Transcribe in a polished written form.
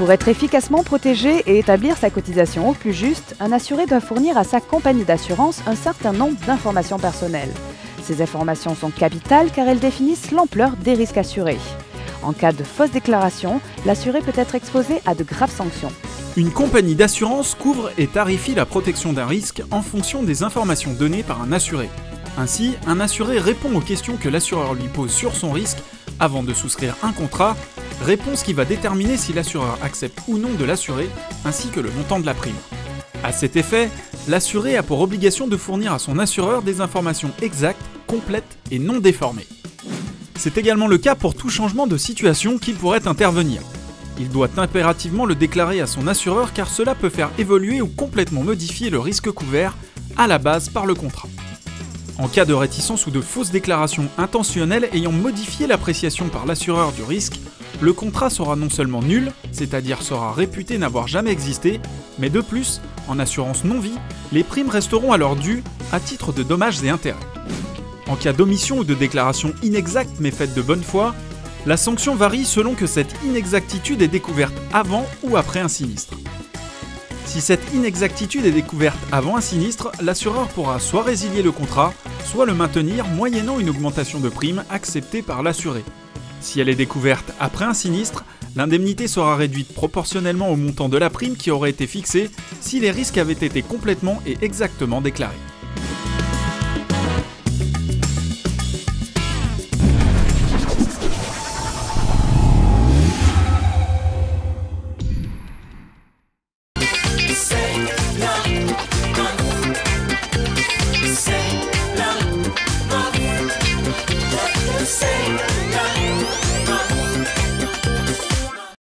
Pour être efficacement protégé et établir sa cotisation au plus juste, un assuré doit fournir à sa compagnie d'assurance un certain nombre d'informations personnelles. Ces informations sont capitales car elles définissent l'ampleur des risques assurés. En cas de fausse déclaration, l'assuré peut être exposé à de graves sanctions. Une compagnie d'assurance couvre et tarifie la protection d'un risque en fonction des informations données par un assuré. Ainsi, un assuré répond aux questions que l'assureur lui pose sur son risque avant de souscrire un contrat, réponse qui va déterminer si l'assureur accepte ou non de l'assurer, ainsi que le montant de la prime. À cet effet, l'assuré a pour obligation de fournir à son assureur des informations exactes, complètes et non déformées. C'est également le cas pour tout changement de situation qui pourrait intervenir. Il doit impérativement le déclarer à son assureur car cela peut faire évoluer ou complètement modifier le risque couvert à la base par le contrat. En cas de réticence ou de fausse déclaration intentionnelle ayant modifié l'appréciation par l'assureur du risque, le contrat sera non seulement nul, c'est-à-dire sera réputé n'avoir jamais existé, mais de plus, en assurance non-vie, les primes resteront alors dues à titre de dommages et intérêts. En cas d'omission ou de déclaration inexacte mais faite de bonne foi, la sanction varie selon que cette inexactitude est découverte avant ou après un sinistre. Si cette inexactitude est découverte avant un sinistre, l'assureur pourra soit résilier le contrat, soit le maintenir moyennant une augmentation de prime acceptée par l'assuré. Si elle est découverte après un sinistre, l'indemnité sera réduite proportionnellement au montant de la prime qui aurait été fixée si les risques avaient été complètement et exactement déclarés.